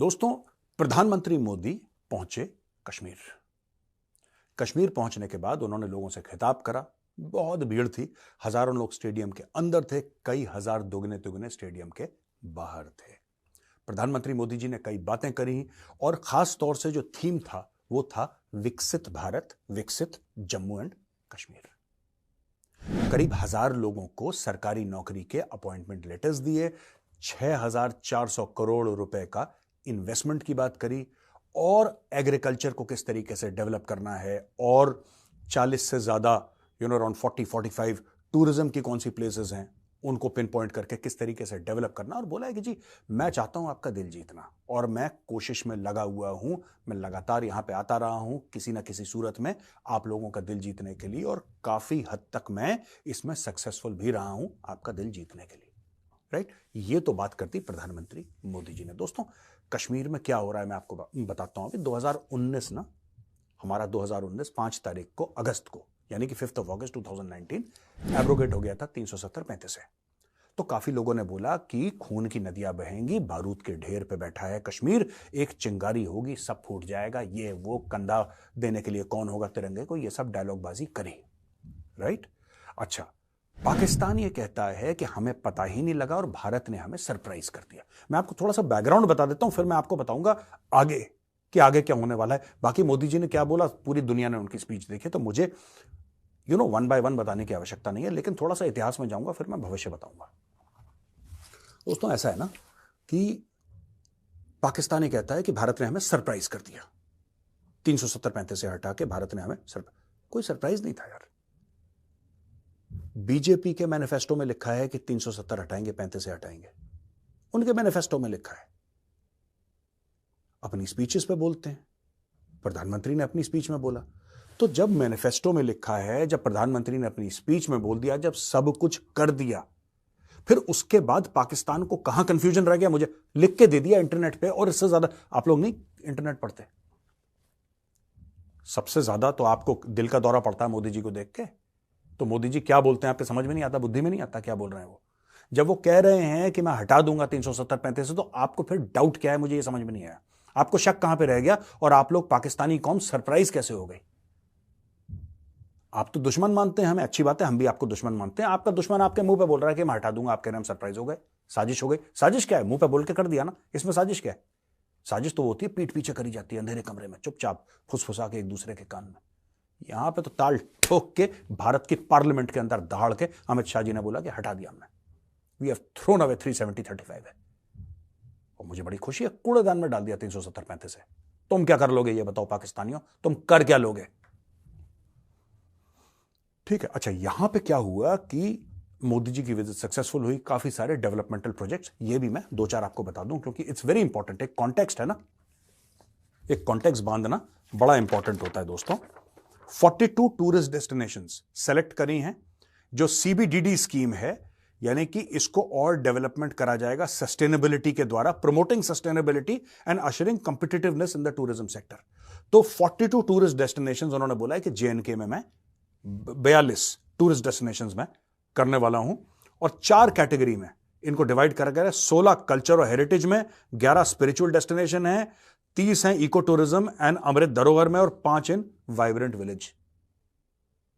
दोस्तों, प्रधानमंत्री मोदी पहुंचे कश्मीर। कश्मीर पहुंचने के बाद उन्होंने लोगों से खिताब करा। बहुत भीड़ थी, हजारों लोग स्टेडियम के अंदर थे, कई हजार दुगने तिगुने स्टेडियम के बाहर थे। प्रधानमंत्री मोदी जी ने कई बातें करी और खास तौर से जो थीम था वो था विकसित भारत, विकसित जम्मू एंड कश्मीर। करीब 1000 लोगों को सरकारी नौकरी के अपॉइंटमेंट लेटर्स दिए, 6400 करोड़ रुपए का इन्वेस्टमेंट की बात करी और एग्रीकल्चर को किस तरीके से डेवलप करना है और 40 से ज्यादा अराउंड 40-45 टूरिज्म की कौन सी प्लेसेस हैं उनको पिन पॉइंट करके किस तरीके से डेवलप करना। और बोला है कि जी मैं चाहता हूं आपका दिल जीतना और मैं कोशिश में लगा हुआ हूं, मैं लगातार यहां पे आता रहा हूं किसी ना किसी सूरत में आप लोगों का दिल जीतने के लिए और काफी हद तक मैं इसमें सक्सेसफुल भी रहा हूं आपका दिल जीतने के लिए। राइट, ये तो बात करती प्रधानमंत्री मोदी जी ने। दोस्तों, कश्मीर में क्या हो रहा है मैं आपको बताता हूं। अभी 2019 ना, हमारा 2019 5 तारीख को अगस्त को यानी कि 5 अगस्त 2019 एब्रोगेट हो गया था 370-35 से। तो काफी लोगों ने बोला कि खून की नदियां बहेंगी, बारूद के ढेर पे बैठा है कश्मीर, एक चिंगारी होगी, सब फूट जाएगा, ये वो कंधा देने के लिए कौन होगा तिरंगे को, ये सब डायलॉगबाजी करी। राइट, अच्छा, पाकिस्तान ये कहता है कि हमें पता ही नहीं लगा और भारत ने हमें सरप्राइज कर दिया। मैं आपको थोड़ा सा बैकग्राउंड बता देता हूं, फिर मैं आपको बताऊंगा आगे कि आगे क्या होने वाला है। बाकी मोदी जी ने क्या बोला, पूरी दुनिया ने उनकी स्पीच देखी, तो मुझे वन बाय वन बताने की आवश्यकता नहीं है, लेकिन थोड़ा सा इतिहास में जाऊंगा, फिर मैं भविष्य बताऊंगा। दोस्तों, ऐसा है ना कि पाकिस्तान ये कहता है कि भारत ने हमें सरप्राइज कर दिया, 370-35 से हटा के भारत ने हमें कोई सरप्राइज नहीं था यार। बीजेपी के मैनिफेस्टो में लिखा है कि 370 हटाएंगे, 35 से हटाएंगे, उनके मैनिफेस्टो में लिखा है। अपनी स्पीचेस पे बोलते हैं, प्रधानमंत्री ने अपनी स्पीच में बोला। तो जब मैनिफेस्टो में लिखा है, जब प्रधानमंत्री ने अपनी स्पीच में बोल दिया, जब सब कुछ कर दिया, फिर उसके बाद पाकिस्तान को कहां कंफ्यूजन रह गया, मुझे लिख के दे दिया इंटरनेट पे। और इससे ज्यादा आप लोग नहीं इंटरनेट पढ़ते, सबसे ज्यादा तो आपको दिल का दौरा पड़ता है मोदी जी को देख के। तो मोदी जी क्या बोलते हैं आपके समझ में नहीं आता, बुद्धि में नहीं आता क्या बोल रहे हैं वो। जब वो कह रहे हैं कि मैं हटा दूंगा 370-35 से, तो आपको फिर डाउट क्या है, मुझे ये समझ में नहीं आया। आपको शक कहां पे रह गया और आप लोग पाकिस्तानी कौम सरप्राइज कैसे हो गई। आप तो दुश्मन मानते हैं हमें, अच्छी बात है, हम भी आपको दुश्मन मानते हैं। आपका दुश्मन आपके मुंह पे बोल रहा है कि मैं हटा दूंगा, आप कह रहे हैं हम सरप्राइज हो गए, साजिश हो गई। साजिश क्या है, मुंह पे बोल के कर दिया ना, इसमें साजिश क्या है। साजिश तो होती है पीठ पीछे करी जाती है, अंधेरे कमरे में चुपचाप फुसफुसा के एक दूसरे के कान में। यहां पे तो ताल ठोक के भारत की पार्लियामेंट के अंदर दहाड़ के अमित शाह जी ने बोला कि हटा दिया हमने, वी हैव थ्रोन अवे 370-35 है। और मुझे बड़ी खुशी है, कूड़ेदान में डाल दिया 370-35 है। तुम क्या कर लोगे ये बताओ पाकिस्तानियों, तुम कर क्या लोगे। ठीक है, अच्छा, यहां पे क्या हुआ कि मोदी जी की विजिट सक्सेसफुल हुई, काफी सारे डेवलपमेंटल प्रोजेक्ट्स, ये भी मैं 2-4 आपको बता दूं क्योंकि इट्स वेरी इंपॉर्टेंट। एक कॉन्टेक्स्ट है ना, एक कॉन्टेक्स्ट बांधना बड़ा इंपॉर्टेंट होता है दोस्तों। 42 टूरिस्ट डेस्टिनेशंस सेलेक्ट करी हैं, जो सीबीडीडी स्कीम है, यानी कि इसको और डेवलपमेंट करा जाएगा सस्टेनेबिलिटी के द्वारा, promoting sustainability and ushering competitiveness in the tourism sector. तो 42 टूरिस्ट डेस्टिनेशंस उन्होंने बोला है कि जेएनके में मैं 42 टूरिस्ट डेस्टिनेशंस में करने वाला हूं और 4 कैटेगरी में इनको डिवाइड करा गया है। 16 कल्चर और हेरिटेज में, 11 स्पिरिचुअल डेस्टिनेशन है, 30 हैं इको टूरिज्म एंड अमृत धरोहर में और 5 इन वाइब्रेंट विलेज,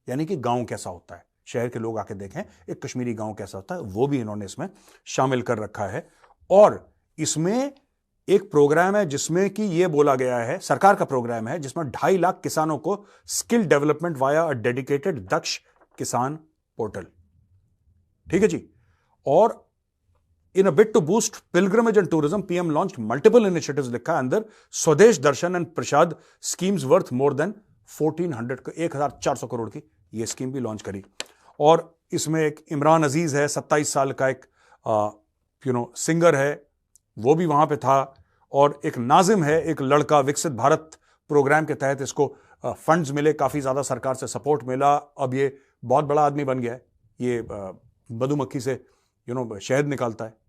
यानी कि गांव कैसा होता है, शहर के लोग आके देखें एक कश्मीरी गांव कैसा होता है, वो भी इन्होंने इसमें शामिल कर रखा है। और इसमें एक प्रोग्राम है जिसमें कि ये बोला गया है, सरकार का प्रोग्राम है, जिसमें 2.5 लाख किसानों को skill development via a dedicated Daksh Kisan portal. ठीक है जी। और In a bid to boost pilgrimage and tourism, PM launched multiple initiatives लिखा है अंदर, Swadesh Darshan and Prasad schemes worth more than 1400 crore की ये स्कीम भी लॉन्च करी। और इसमें एक इमरान अजीज है, 27 साल का एक सिंगर है, वो भी वहां पे था। और एक नाजिम है, एक लड़का, विकसित भारत प्रोग्राम के तहत इसको फंड्स मिले, काफी ज्यादा सरकार से सपोर्ट मिला। अब ये बहुत बड़ा आदमी बन गया है, ये मधुमक्खी से शहद निकालता है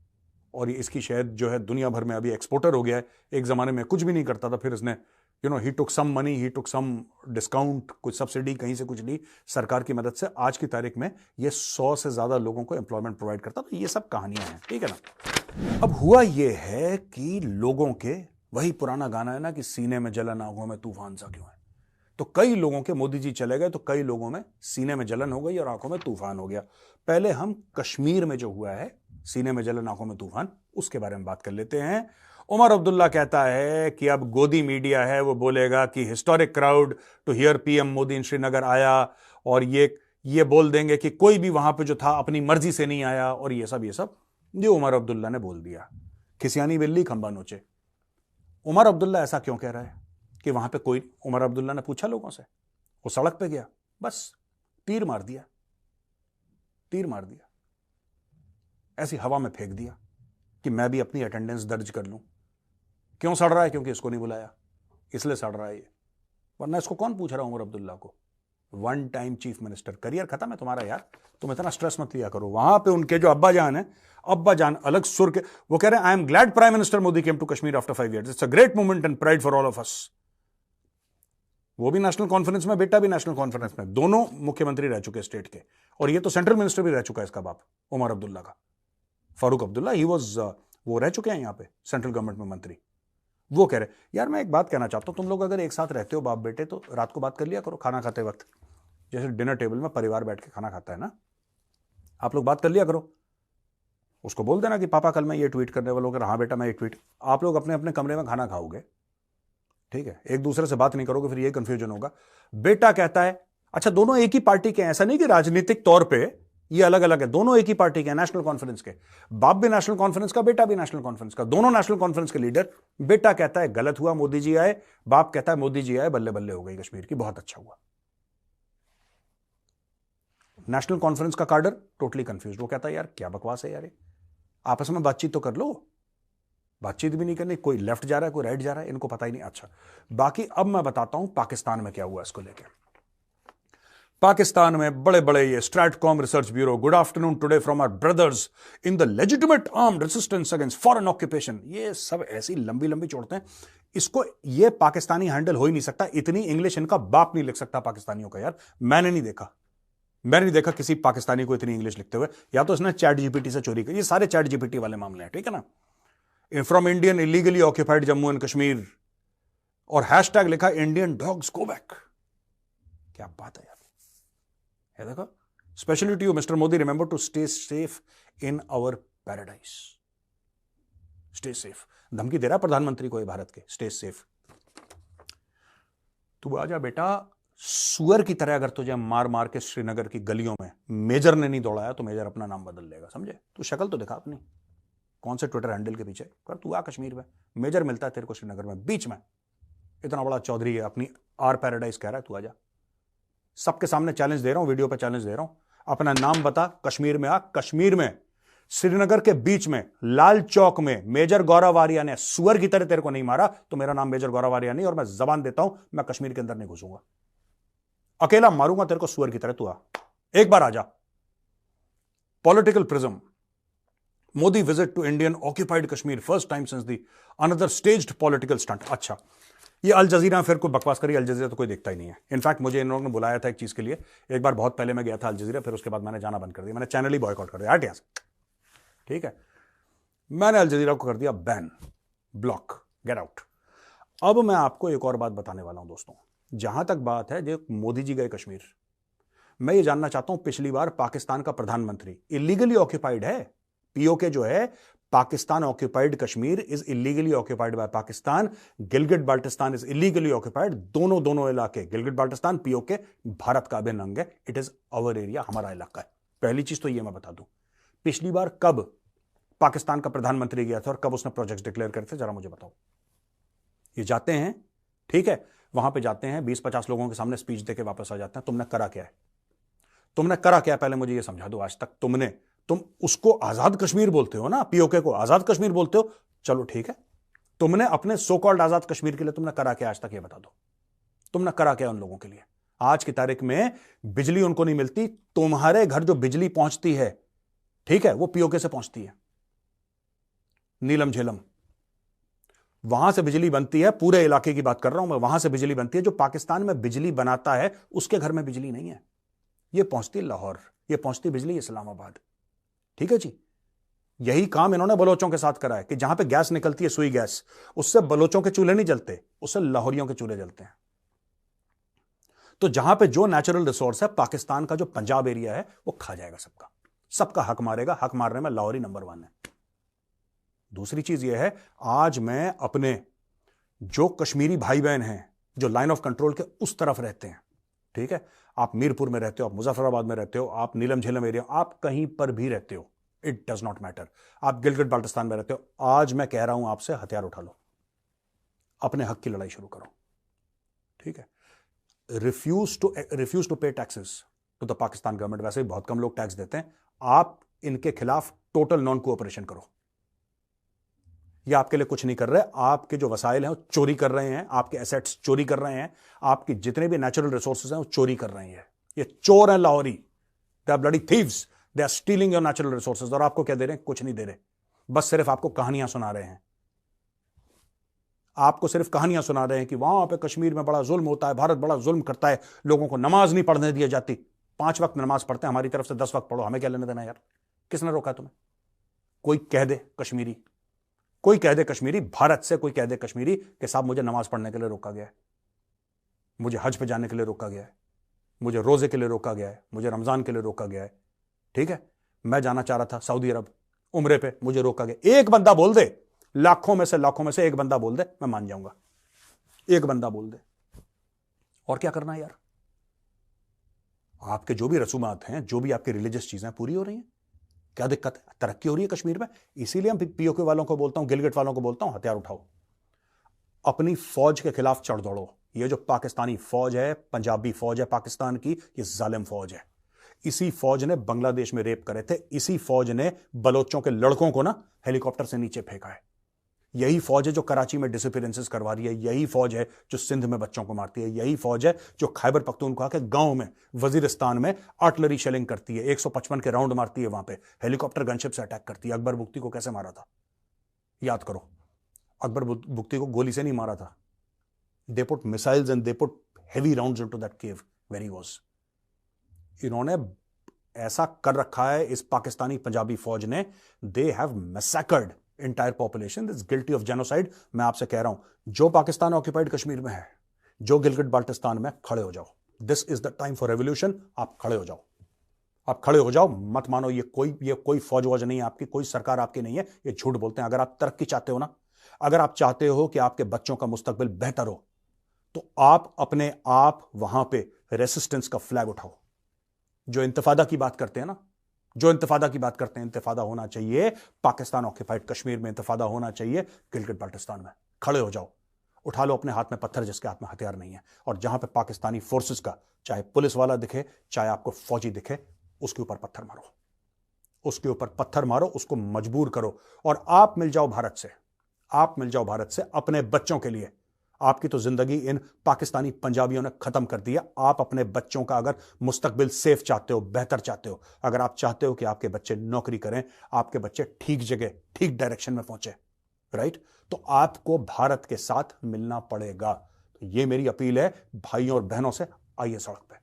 और ये इसकी शहद जो है दुनिया भर में अभी एक्सपोर्टर हो गया है। एक जमाने में कुछ भी नहीं करता था, फिर इसने ही टुक सम मनी, ही टुक सम डिस्काउंट, कुछ सब्सिडी कहीं से कुछ ली सरकार की मदद से। आज की तारीख में ये 100 से ज्यादा लोगों को एम्प्लॉयमेंट प्रोवाइड करता। तो ये सब कहानियां हैं, ठीक है ना। अब हुआ ये है कि लोगों के वही पुराना गाना है ना कि सीने में जलन आंखों में तूफान सा क्यों है। तो कई लोगों के, मोदी जी चले गए तो कई लोगों में सीने में जलन हो गई और आंखों में तूफान हो गया। पहले हम कश्मीर में जो हुआ है सीने में जलन आंखों में तूफान, उसके बारे में बात कर लेते हैं। उमर अब्दुल्ला कहता है कि अब गोदी मीडिया है वो बोलेगा कि historic crowd to hear PM Modi in Srinagar आया, और ये बोल देंगे कि कोई भी वहां पे जो था अपनी मर्जी से नहीं आया, और ये सब ये उमर अब्दुल्ला ने बोल दिया। खिसियानी बिल्ली खंबा नोचे। उमर अब्दुल्ला ऐसा क्यों कह रहा है कि वहां पे कोई, उमर अब्दुल्ला ने पूछा लोगों से, वो सड़क पे गया, बस तीर मार दिया, ऐसी हवा में फेंक दिया कि मैं भी अपनी अटेंडेंस दर्ज कर लूं। क्यों सड़ रहा है? क्योंकि इसको नहीं बुलाया, इसलिए सड़ रहा है ये, वरना इसको कौन पूछ रहा है उमर अब्दुल्ला को। One time chief minister, career खत्म है तुम्हारा यार, तुम इतना स्ट्रेस मत लिया करो। वहां पे उनके जो अब्बा जान है, अब्बा जान अलग सुर के, वो कह रहे हैं I am glad prime minister Modi came to Kashmir after 5 years, it's a great moment and pride for all of us. वो भी नेशनल कॉन्फ्रेंस में, बेटा भी नेशनल कॉन्फ्रेंस में, दोनों मुख्यमंत्री रह चुके स्टेट के, और ये तो सेंट्रल मिनिस्टर भी रह चुका है इसका बाप उमर अब्दुल्ला का, फारूक अब्दुल्ला, ही वाज, वो रह चुके हैं यहां पे सेंट्रल गवर्नमेंट में मंत्री। वो कह रहे यार मैं एक बात कहना चाहता हूं, तुम लोग अगर एक साथ रहते हो बाप बेटे, तो रात को बात कर लिया करो खाना खाते वक्त, जैसे डिनर टेबल में परिवार बैठ के खाना खाता है ना, आप लोग बात कर लिया करो। उसको बोल देना कि पापा कल मैं ये ट्वीट करने वाला हूं, हाँ बेटा मैं ये ट्वीट, आप लोग अपने अपने कमरे में खाना खाओगे, ठीक है, एक दूसरे से बात नहीं करोगे, फिर ये कंफ्यूजन होगा। बेटा कहता है अच्छा दोनों एक ही पार्टी के हैं, ऐसा नहीं कि राजनीतिक तौर पे ये अलग अलग है, दोनों एक ही पार्टी के हैं, नेशनल कॉन्फ्रेंस के, बाप भी नेशनल कॉन्फ्रेंस का, बेटा भी नेशनल कॉन्फ्रेंस का, दोनों नेशनल कॉन्फ्रेंस के लीडर। बेटा कहता है गलत हुआ मोदी जी आए, बाप कहता है मोदी जी आए बल्ले बल्ले हो गई कश्मीर की, बहुत अच्छा हुआ। नेशनल कॉन्फ्रेंस का कार्डर टोटली कंफ्यूज, वो कहता है यार क्या बकवास है यार, आपस में बातचीत तो कर लो, बातचीत भी नहीं करनी, कोई लेफ्ट जा रहा है कोई राइट जा रहा है, इनको पता ही नहीं। अच्छा बाकी अब मैं बताता हूं पाकिस्तान में क्या हुआ इसको लेकर। पाकिस्तान में बड़े बड़े ये Stratcom research bureau, good afternoon today from our brothers in the legitimate armed resistance against foreign occupation, ये सब ऐसी लंबी लंबी छोड़ते हैं, इसको ये पाकिस्तानी हैंडल हो ही नहीं सकता, इतनी इंग्लिश इनका बाप नहीं लिख सकता पाकिस्तानियों का यार, मैंने नहीं देखा किसी पाकिस्तानी को इतनी इंग्लिश लिखते हुए, या तो इसने चैट जीपीटी से चोरी की, ये सारे चैट जीपीटी वाले मामले हैं, ठीक है ना। From Indian illegally occupied Jammu and Kashmir, और हैशटैग लिखा इंडियन डॉग्स गो बैक, क्या बात है यार, है देखो, specially to you mister Modi, remember to stay safe in our paradise, stay safe, धमकी दे रहा प्रधानमंत्री को ये भारत के, स्टे सेफ। तू आजा बेटा, सुअर की तरह अगर तुझे मार मार के श्रीनगर की गलियों में मेजर ने नहीं दौड़ाया तो मेजर अपना नाम बदल लेगा, समझे। तू शक्ल तो दिखा अपनी, कौन से ट्विटर हैंडल के पीछे कर, तू आ कश्मीर में, मेजर मिलता है तेरे को श्रीनगर में, बीच में इतना बड़ा चौधरी है, अपनी आर पैराडाइज कह रहा है, तू आजा, सबके सामने चैलेंज दे रहा हूं, वीडियो पे चैलेंज दे रहा हूं, अपना नाम बता, कश्मीर में आ, कश्मीर में श्रीनगर के बीच में लाल चौक में मेजर गौरव आर्या ने सुअर की तरह तेरे को नहीं मारा तो मेरा नाम मेजर गौरव आर्या नहीं, और मैं जबान देता हूं मैं कश्मीर के अंदर नहीं घुसूंगा, अकेला मारूंगा तेरे को सुअर की तरह, तू आ, एक बार आजा। Political prism, Modi visit to Indian occupied Kashmir first time since the another staged political stunt. अच्छा ये अल जजीरा फिर कोई बकवास करी, अल जजीरा तो कोई देखता ही नहीं है, इनफैक्ट मुझे इन लोगों ने बुलाया था एक चीज के लिए, एक बार बहुत पहले मैं गया था अल जजीरा, फिर उसके बाद मैंने जाना बंद कर दिया, मैंने चैनल ही बॉयकॉट कर दिया, हट यहां से, ठीक है, मैंने अल जजीरा को कर दिया बैन, ब्लॉक, गेट आउट। अब मैं आपको एक और बात बताने वाला हूं दोस्तों, जहां तक बात है जो मोदी जी गए कश्मीर, मैं ये जानना चाहता हूं, पिछली बार पाकिस्तान का प्रधानमंत्री इलीगली ऑक्यूपाइड है, पीओके जो है, Pakistan occupied Kashmir is illegally occupied by Pakistan, Gilgit Baltistan is illegally occupied, दोनों इलाके, गिलगिट बाल्टिस्तान पीओके भारत का अभिन्न अंग है, इट इज आवर एरिया, हमारा इलाका है। पहली चीज तो ये मैं बता दूं, पिछली बार कब पाकिस्तान का प्रधानमंत्री गया था और कब उसने प्रोजेक्ट डिक्लेयर करे थे, जरा मुझे बताओ। ये जाते हैं, ठीक है, वहां पे जाते हैं 20-50 लोगों के सामने स्पीच देके वापस आ जाते हैं, तुमने करा क्या है, तुमने करा क्या, पहले मुझे ये समझा दो। आज तक तुम उसको आजाद कश्मीर बोलते हो ना, पीओके को आजाद कश्मीर बोलते हो, चलो ठीक है, तुमने अपने सो कॉल्ड आजाद कश्मीर के लिए तुमने करा क्या आज तक, ये बता दो, तुमने करा क्या उन लोगों के लिए। आज की तारीख में बिजली उनको नहीं मिलती, तुम्हारे घर जो बिजली पहुंचती है, ठीक है, वो पीओके से पहुंचती है, नीलम झेलम, वहां से बिजली बनती है, पूरे इलाके की बात कर रहा हूं मैं, वहां से बिजली बनती है, जो पाकिस्तान में बिजली बनाता है उसके घर में बिजली नहीं है, ये पहुंचती लाहौर, ये पहुंचती बिजली इस्लामाबाद, ठीक है जी। यही काम इन्होंने बलोचों के साथ करा है कि जहां पे गैस निकलती है, सुई गैस, उससे बलोचों के चूल्हे नहीं जलते, उससे लाहौरियों के चूल्हे जलते हैं। तो जहां पे जो नेचुरल रिसोर्स है, पाकिस्तान का जो पंजाब एरिया है, वो खा जाएगा सबका, सबका हक मारेगा। हक मारने में लाहौरी नंबर 1 है। दूसरी चीज यह है, आज मैं अपने जो कश्मीरी भाई बहन हैं जो लाइन ऑफ कंट्रोल के उस तरफ रहते हैं, ठीक है, आप मीरपुर में रहते हो, आप मुजफ्फराबाद में रहते हो, आप नीलम झेलम एरिया, आप कहीं पर भी रहते हो, इट डज नॉट मैटर, आप गिलगित बाल्टिस्तान में रहते हो, आज मैं कह रहा हूं आपसे, हथियार उठा लो, अपने हक की लड़ाई शुरू करो, ठीक है। Refuse to pay taxes to the Pakistan government. वैसे भी बहुत कम लोग टैक्स देते हैं, आप इनके खिलाफ टोटल नॉन कोऑपरेशन करो। ये आपके लिए कुछ नहीं कर रहे, आपके जो वसाइल हैं वो चोरी कर रहे हैं, आपके एसेट्स चोरी कर रहे हैं, आपके जितने भी नेचुरल रिसोर्सेज हैं वो चोरी कर रहे हैं। ये चोर हैं लाहौरी, they are bloody thieves, they are stealing your natural resources. और आपको क्या दे रहे हैं? कुछ नहीं दे रहे, बस सिर्फ आपको कहानियां सुना रहे हैं। आपको सिर्फ कहानियां सुना रहे हैं कि वहां पे कश्मीर में बड़ा जुल्म होता है, भारत बड़ा जुल्म करता है, लोगों को नमाज नहीं पढ़ने दी जाती। 5 वक्त नमाज पढ़ते हैं, हमारी तरफ से 10 वक्त पढ़ो, हमें क्या लेने देना यार? किसने रोका तुम्हें? कोई कह दे कश्मीरी, कोई कह दे कश्मीरी, भारत से कोई कह दे कश्मीरी कि साहब मुझे नमाज पढ़ने के लिए रोका गया है, मुझे हज पे जाने के लिए रोका गया है, मुझे रोजे के लिए रोका गया है, मुझे रमजान के लिए रोका गया है, ठीक है, मैं जाना चाह रहा था सऊदी अरब उम्रे पे, मुझे रोका गया। एक बंदा बोल दे, लाखों में से एक बंदा बोल दे, मैं मान जाऊंगा। एक बंदा बोल दे। और क्या करना है यार? आपके जो भी रसूमात हैं, जो भी आपकी रिलीजियस चीजें पूरी हो रही हैं, क्या दिक्कत है? तरक्की हो रही है कश्मीर में। इसीलिए हम पीओके वालों को बोलता हूं, गिलगिट वालों को बोलता हूं, हथियार उठाओ, अपनी फौज के खिलाफ चढ़ दौड़ो। ये जो पाकिस्तानी फौज है, पंजाबी फौज है पाकिस्तान की, ये जालिम फौज है। इसी फौज ने बांग्लादेश में रेप करे थे, इसी फौज ने बलोचों के लड़कों को ना हेलीकॉप्टर से नीचे फेंका है। यही फौज है जो कराची में डिसअपीयरेंसेस करवा रही है, यही फौज है जो सिंध में बच्चों को मारती है, यही फौज है जो खैबर पख्तूनख्वा के गांव में, वजीरिस्तान में आर्टिलरी शेलिंग करती है, 155 के राउंड मारती है, वहां पे हेलीकॉप्टर गनशिप से अटैक करती है। अकबर बुख्ती को कैसे मारा था याद करो। अकबर बुख्ती को गोली से नहीं मारा था, they put missiles and they put heavy rounds into that cave where he was. इन्होंने ऐसा कर रखा है इस पाकिस्तानी पंजाबी फौज ने, they have massacred entire population, this guilty of genocide. मैं आपसे कह रहा हूं, जो पाकिस्तान ऑक्यूपाइड कश्मीर में है, जो गिलगिट बाल्टिस्तान में, खड़े हो जाओ। This is the time for revolution. आप खड़े हो जाओ, आप खड़े हो जाओ। मत मानो ये कोई फौज वौज नहीं है आपकी, कोई सरकार आपकी नहीं है, ये झूठ बोलते हैं। अगर आप तरक्की चाहते हो ना, अगर आप चाहते हो कि आपके बच्चों का मुस्तकबिल बेहतर हो, तो आप अपने आप वहां पे रेसिस्टेंस का फ्लैग उठाओ। जो इंतफादा की बात करते हैं ना, जो इंतफादा की बात करते हैं, इंतफादा होना चाहिए पाकिस्तान ऑक्यूपाइड कश्मीर में, इंतफादा होना चाहिए गिलगिट बाल्टिस्तान में। खड़े हो जाओ, उठा लो अपने हाथ में पत्थर जिसके हाथ में हथियार नहीं है, और जहां पे पाकिस्तानी फोर्सेस का, चाहे पुलिस वाला दिखे, चाहे आपको फौजी दिखे, उसके ऊपर पत्थर मारो, उसके ऊपर पत्थर मारो, उसको मजबूर करो। और आप मिल जाओ भारत से, आप मिल जाओ भारत से अपने बच्चों के लिए। आपकी तो जिंदगी इन पाकिस्तानी पंजाबियों ने खत्म कर दिया। आप अपने बच्चों का अगर मुस्तकबिल सेफ चाहते हो, बेहतर चाहते हो, अगर आप चाहते हो कि आपके बच्चे नौकरी करें, आपके बच्चे ठीक जगह, ठीक डायरेक्शन में पहुंचे, राइट, तो आपको भारत के साथ मिलना पड़ेगा। तो ये मेरी अपील है भाइयों और बहनों से, आइए सड़क पे।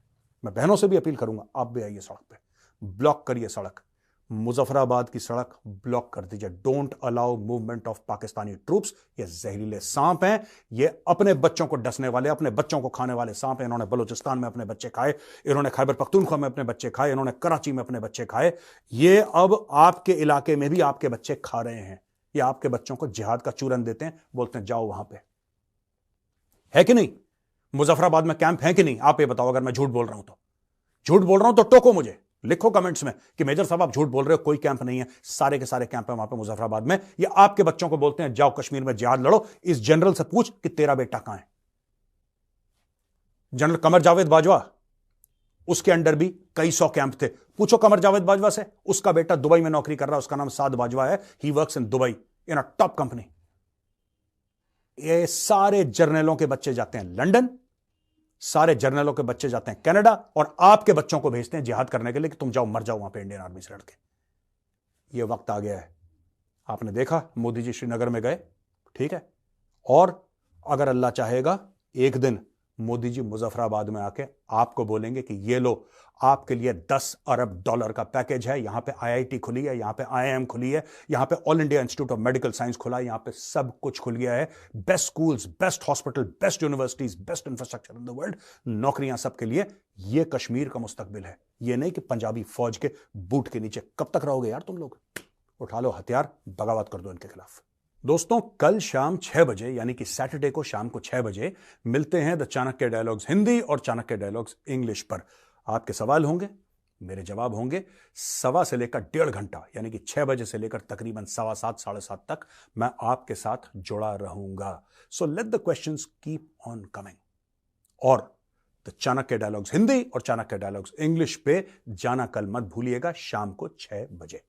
मैं बहनों से भी अपील करूंगा, आप भी आइए सड़क पे, ब्लॉक करिए सड़क, मुजफ्फराबाद की सड़क ब्लॉक कर दीजिए। Don't allow movement of Pakistani troops. ये जहरीले सांप हैं, ये अपने बच्चों को डसने वाले, अपने बच्चों को खाने वाले सांप हैं। इन्होंने बलूचिस्तान में अपने बच्चे खाए, इन्होंने खैबर पख्तूनख्वा में अपने बच्चे खाए, इन्होंने कराची में अपने बच्चे खाए, ये अब आपके इलाके में भी आपके बच्चे खा रहे हैं। ये आपके बच्चों को जिहाद का चूरन देते हैं, बोलते हैं जाओ वहां पे। है कि नहीं? मुजफ्फराबाद में कैंप है कि नहीं? आप ये बताओ। अगर मैं झूठ बोल रहा हूं तो, झूठ बोल रहा हूं तो टोको मुझे, लिखो कमेंट्स में कि मेजर साहब आप झूठ बोल रहे हो, कोई कैंप नहीं है। सारे के सारे कैंप है वहां पे मुजफ्फराबाद में। ये आपके बच्चों को बोलते हैं जाओ कश्मीर में जिहाद लड़ो। इस जनरल से पूछ कि तेरा बेटा कहां है। जनरल कमर जावेद बाजवा, उसके अंडर भी कई 100 कैंप थे। पूछो कमर जावेद बाजवा से, उसका बेटा दुबई में नौकरी कर रहा है, उसका नाम साद बाजवा है, he works in Dubai in a top company. ये सारे जर्नलों के बच्चे जाते हैं लंदन, सारे जर्नलों के बच्चे जाते हैं कनाडा, और आपके बच्चों को भेजते हैं जिहाद करने के लिए कि तुम जाओ मर जाओ वहां पे इंडियन आर्मी से लड़के। ये वक्त आ गया है। आपने देखा मोदी जी श्रीनगर में गए, ठीक है, और अगर अल्लाह चाहेगा एक दिन मोदी जी मुजफ्फराबाद में आके आपको बोलेंगे कि ये लो, आपके लिए $10 अरब का पैकेज है, यहां पे आईआईटी खुली है, यहां पे आईआईएम खुली है, यहां पे all India institute of medical science खुला है, यहां पे सब कुछ खुल गया है, best schools, best hospital, best universities, best infrastructure in the world, नौकरियां सबके लिए। ये कश्मीर का मुस्तकबिल है। ये नहीं कि पंजाबी फौज के बूट के नीचे। कब तक रहोगे यार तुम लोग? उठा लो हथियार, बगावत कर दो इनके खिलाफ। दोस्तों, कल शाम 6 बजे यानी कि सैटरडे को शाम को 6 बजे मिलते हैं द चाणक्य डायलॉग्स हिंदी और चाणक्य डायलॉग्स इंग्लिश पर। आपके सवाल होंगे, मेरे जवाब होंगे। 1.25 से लेकर 1.5 घंटा यानी कि 6 बजे से लेकर तकरीबन 7:15 7:30 तक मैं आपके साथ जुड़ा रहूंगा। So let the questions keep on coming. और द चाणक्य डायलॉग्स हिंदी और चाणक्य डायलॉग्स इंग्लिश पे जाना कल मत भूलिएगा, शाम को 6 बजे।